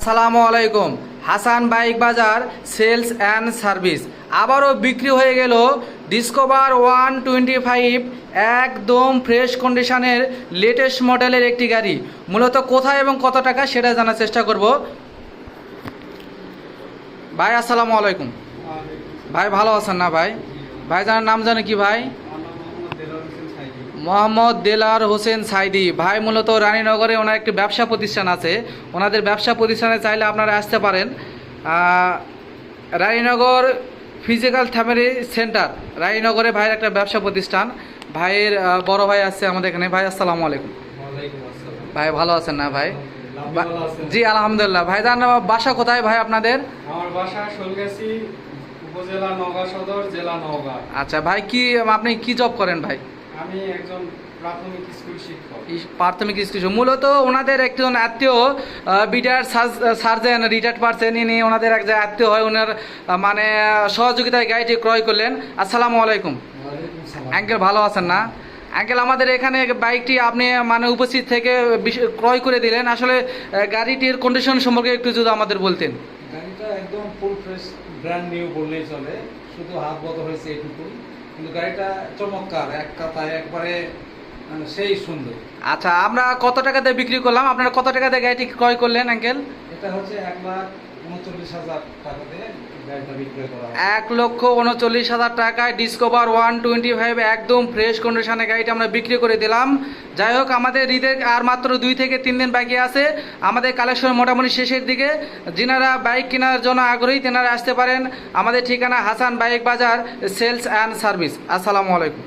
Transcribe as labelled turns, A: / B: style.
A: আসসালামু আলাইকুম। হাসান বাইক বাজার সেলস অ্যান্ড সার্ভিস আবারও বিক্রি হয়ে গেল ডিসকভার 125, একদম ফ্রেশ কন্ডিশনের লেটেস্ট মডেলের একটি গাড়ি। মূলত কোথায় এবং কত টাকা সেটা জানার চেষ্টা করব। ভাই আসসালামু আলাইকুম। ভাই ভালো আছেন না ভাই? ভাই জানার নাম জানে কি ভাই? মোহাম্মদ দেলার হোসেন সাইদি ভাই মূলত রানীনগরে ওনার একটি ব্যবসা প্রতিষ্ঠান আছে। ওনাদের ব্যবসা প্রতিষ্ঠানে চাইলে আপনারা আসতে পারেন। রানীনগর ফিজিক্যাল থেরাপি সেন্টার, রানীনগরে ভাইয়ের একটা ব্যবসা প্রতিষ্ঠান। ভাইয়ের বড় ভাই আসছে আমাদের এখানে। ভাই আসসালামু আলাইকুম। ভাই ভালো আছেন না ভাই? জি আলহামদুলিল্লাহ। ভাই জান বাসা কোথায় ভাই আপনাদের?
B: আমার বাসা শোলগাছি, উপজেলা নওগাঁ সদর, জেলা নওগাঁ।
A: আচ্ছা ভাই, আপনি কি জব করেন ভাই?
B: আমি একজন প্রাথমিক স্কুল শিক্ষক।
A: প্রাথমিক স্কুল। মূলত ওনাদের একজন আত্মীয় বিটার সার্জেন রিটায়ার্ড পারসন, ইনি ওনাদের এক আত্মীয় হয়, ওনার মানে সহযোগিতায় গাড়িটি ক্রয় করলেন। আসসালামু আলাইকুম আঙ্কেল, ভালো আছেন না আঙ্কেল? আমাদের এখানে বাইকটি আপনি মানে উপস্থিত থেকে ক্রয় করে দিলেন। আসলে গাড়িটির কন্ডিশন সম্পর্কে একটু যদি আমাদের বলতেন।
B: গাড়িটা একদম ফুল ফ্রেশ, ব্র্যান্ড নিউ বললেই চলে, শুধু হাত বদল হয়েছে এটুকুই, কিন্তু গাড়িটা চমৎকার, এক কথায় একবারে সেই সুন্দর।
A: আচ্ছা, আমরা কত টাকা দিয়ে বিক্রি করলাম, আপনারা কত টাকা দিয়ে গাড়িটি ক্রয় করলেন আঙ্কেল?
B: এটা হচ্ছে 1,39,000 টাকা দিয়ে গাড়িটা বিক্রয় করা হয়।
A: 1,39,000 টাকায় ডিসকভার 125 একদম ফ্রেশ কন্ডিশনে গাড়িটা আমরা বিক্রি করে দিলাম। যাই হোক, আমাদের ঈদের আর মাত্র 2 থেকে 3 দিন বাকি আছে। আমাদের কালেকশন মোটামুটি শেষের দিকে। যিনারা বাইক কেনার জন্য আগ্রহী তেনারা আসতে পারেন। আমাদের ঠিকানা হাসান বাইক বাজার সেলস অ্যান্ড সার্ভিস। আসসালামু আলাইকুম।